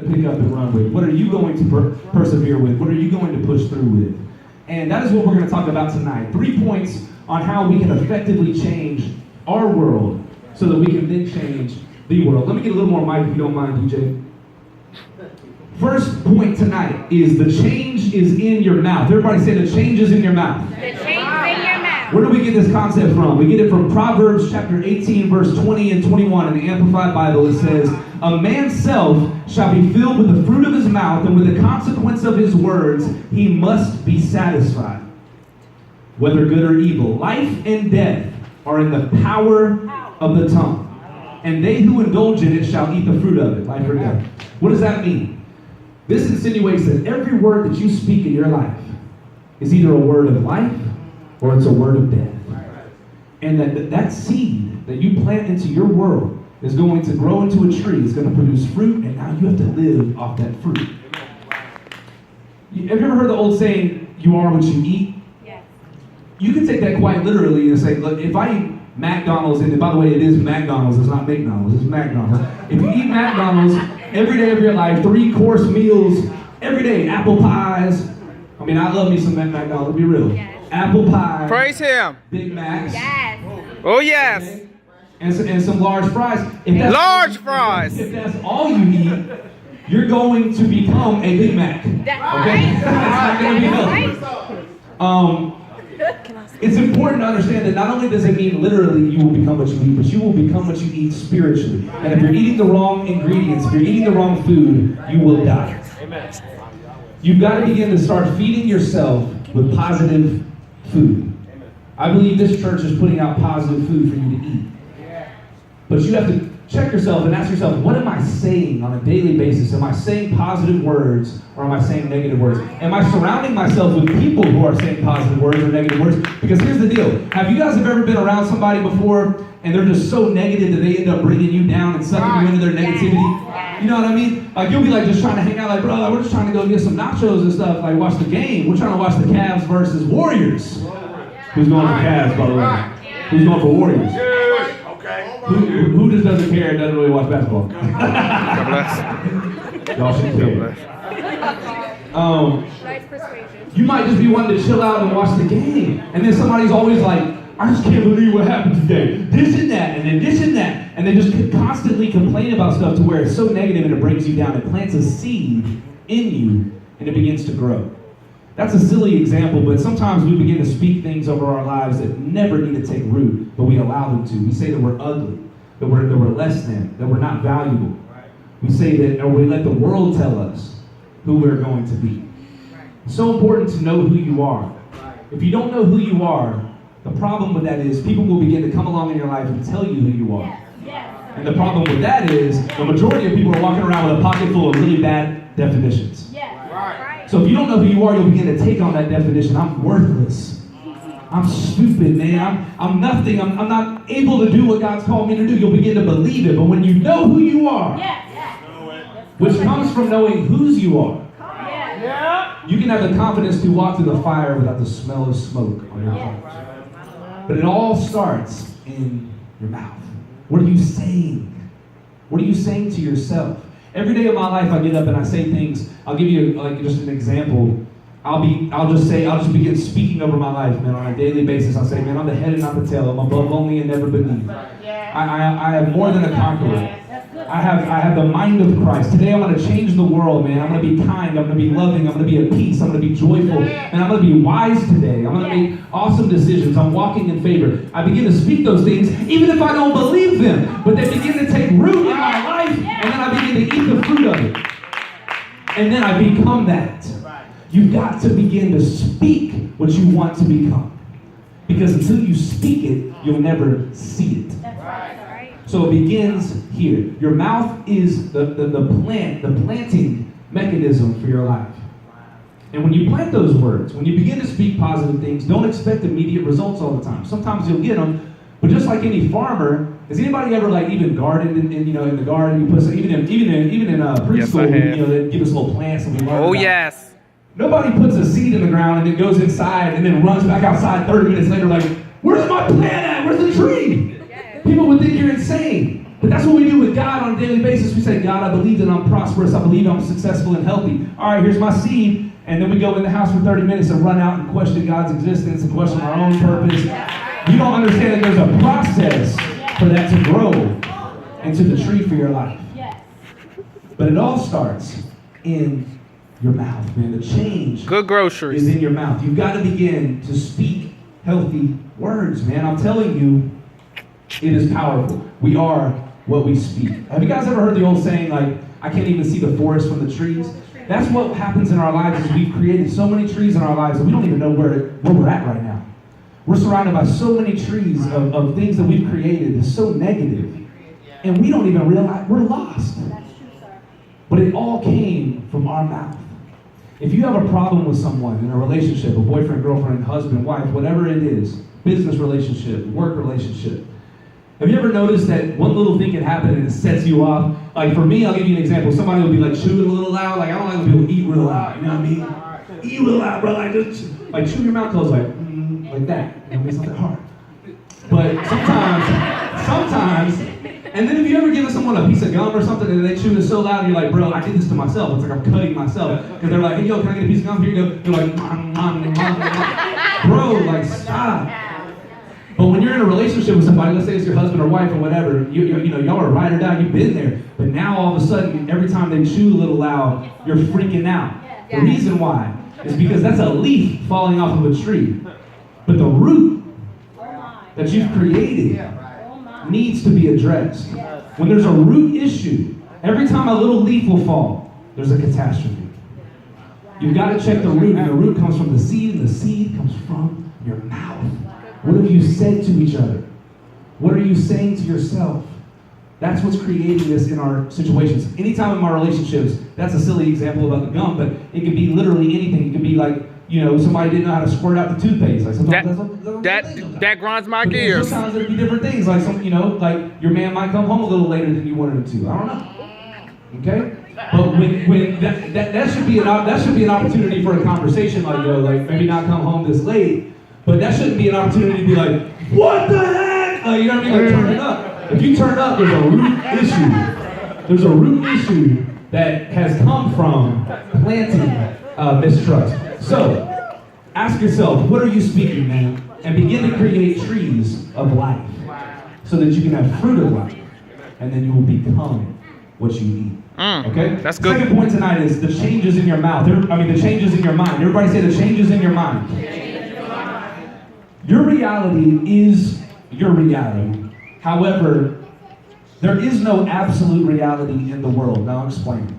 pick up and run with? What are you going to persevere with? What are you going to push through with? And that is what we're going to talk about tonight. 3 points on how we can effectively change our world so that we can then change the world. Let me get a little more mic if you don't mind, DJ. First point tonight is the change is in your mouth. Everybody say the change is in your mouth. The change is in your mouth. Where do we get this concept from? We get it from Proverbs chapter 18, verse 20 and 21 in the Amplified Bible. It says, "A man's self shall be filled with the fruit of his mouth, and with the consequence of his words he must be satisfied. Whether good or evil, life and death are in the power of the tongue, and they who indulge in it shall eat the fruit of it," life or death. What does that mean? This insinuates that every word that you speak in your life is either a word of life or it's a word of death. And that seed that you plant into your world is going to grow into a tree. It's going to produce fruit, and now you have to live off that fruit. Have you ever heard the old saying, "You are what you eat"? Yes. You can take that quite literally and say, look, if I eat McDonald's, and by the way, it is McDonald's, it's not McDonald's, it's McDonald's. If you eat McDonald's every day of your life, 3-course meals, every day, apple pies. I mean, I love me some McDonald's, be real. Yes. Apple pie. Praise Him. Big Macs. Yes. Oh, yes. Okay? And some large fries. Large fries. If that's all you eat, you're going to become a Big Mac. Okay? It's not going to be healthy. It's important to understand that not only does it mean literally you will become what you eat, but you will become what you eat spiritually. And if you're eating the wrong ingredients, if you're eating the wrong food, you will die. Amen. You've got to begin to start feeding yourself with positive food. I believe this church is putting out positive food for you to eat. But you have to check yourself and ask yourself, what am I saying on a daily basis? Am I saying positive words or am I saying negative words? Am I surrounding myself with people who are saying positive words or negative words? Because here's the deal. Have you guys ever been around somebody before and they're just so negative that they end up bringing you down and sucking you into their negativity? You know what I mean? Like you'll be like just trying to hang out like, bro, we're just trying to go get some nachos and stuff, like watch the game. We're trying to watch the Cavs versus Warriors. Who's going for Cavs, by the way? Who's going for Warriors? Who just doesn't care and doesn't really watch basketball? Y'all should care. You might just be wanting to chill out and watch the game. And then somebody's always like, I just can't believe what happened today. This and that, and then this and that. And they just constantly complain about stuff to where it's so negative and it brings you down. It plants a seed in you and it begins to grow. That's a silly example, but sometimes we begin to speak things over our lives that never need to take root, but we allow them to. We say that we're ugly, that we're less than, that we're not valuable. We say that, or we let the world tell us who we're going to be. It's so important to know who you are. If you don't know who you are, the problem with that is people will begin to come along in your life and tell you who you are. And the problem with that is the majority of people are walking around with a pocket full of really bad definitions. So if you don't know who you are, you'll begin to take on that definition. I'm worthless. I'm stupid, man. I'm nothing. I'm not able to do what God's called me to do. You'll begin to believe it. But when you know who you are, which comes from knowing whose you are, you can have the confidence to walk through the fire without the smell of smoke on your clothes. But it all starts in your mouth. What are you saying? What are you saying to yourself? Every day of my life, I get up and I say things. I'll give you like just an example. I'll just begin speaking over my life, man, on a daily basis. I'll say, man, I'm the head and not the tail. I'm above only and never beneath. I have more than a conqueror. I have the mind of Christ. Today I'm going to change the world, man. I'm going to be kind. I'm going to be loving. I'm going to be at peace. I'm going to be joyful. And I'm going to be wise today. I'm going to make awesome decisions. I'm walking in favor. I begin to speak those things, even if I don't believe them. But they begin to take root in my life, and then I begin to eat the fruit of it. And then I become that. You've got to begin to speak what you want to become. Because until you speak it, you'll never see it. So it begins here. Your mouth is the planting mechanism for your life. And when you plant those words, when you begin to speak positive things, don't expect immediate results all the time. Sometimes you'll get them, but just like any farmer, has anybody ever like even gardened in the garden? You put some, even in preschool, they give us little plants and we learn about. Yes. Nobody puts a seed in the ground and it goes inside and then runs back outside 30 minutes later like, where's my plant at? Where's the tree? People would think you're insane. But that's what we do with God on a daily basis. We say, God, I believe that I'm prosperous. I believe I'm successful and healthy. All right, here's my seed. And then we go in the house for 30 minutes and run out and question God's existence and question our own purpose. You don't understand that there's a process for that to grow into the tree for your life. But it all starts in your mouth, man. The change Good groceries. is in your mouth. You've got to begin to speak healthy words, man. I'm telling you, it is powerful. We are what we speak. Have you guys ever heard the old saying, like, I can't even see the forest from the trees? That's what happens in our lives is we've created so many trees in our lives that we don't even know where we're at right now. We're surrounded by so many trees of things that we've created that's so negative. And we don't even realize we're lost. But it all came from our mouth. If you have a problem with someone in a relationship, a boyfriend, girlfriend, husband, wife, whatever it is, business relationship, work relationship, have you ever noticed that one little thing can happen and it sets you off? Like for me, I'll give you an example. Somebody will be like chewing a little loud. Like I don't like when people eat real loud. You know what I mean? Eat real loud, bro. Like just like chew your mouth closed, like that. You know, it's not that hard. But sometimes, and then if you ever give someone a piece of gum or something and they chew it so loud, you're like, bro, I did this to myself. It's like I'm cutting myself. Because they're like, hey, yo, can I get a piece of gum? Here you go. You're like, bro, like stop. But when you're in a relationship with somebody, let's say it's your husband or wife or whatever, you know, y'all are ride or die, you've been there. But now all of a sudden, every time they chew a little loud, you're freaking out. The reason why is because that's a leaf falling off of a tree. But the root that you've created needs to be addressed. When there's a root issue, every time a little leaf will fall, there's a catastrophe. You've got to check the root, and the root comes from the seed, and the seed comes from your mouth. What have you said to each other? What are you saying to yourself? That's what's creating this in our situations. Anytime in my relationships, that's a silly example about the gum, but it can be literally anything. It can be like, you know, somebody didn't know how to squirt out the toothpaste. Like sometimes that grinds my gears. Sometimes there'd be different things. Like some, you know, like your man might come home a little later than you wanted him to. I don't know. Okay? But when that should be an opportunity for a conversation, like, yo, like maybe not come home this late. But that shouldn't be an opportunity to be like, what the heck? Like, you know what I mean? Like, turn it up. If you turn up, there's a root issue. There's a root issue that has come from planting mistrust. So, ask yourself, what are you speaking, man? And begin to create trees of life so that you can have fruit of life. And then you will become what you eat. Okay? That's good. The second point tonight is the changes in your mouth. The changes in your mind. Everybody say the changes in your mind. Your reality is your reality. However, there is no absolute reality in the world. Now I'll explain.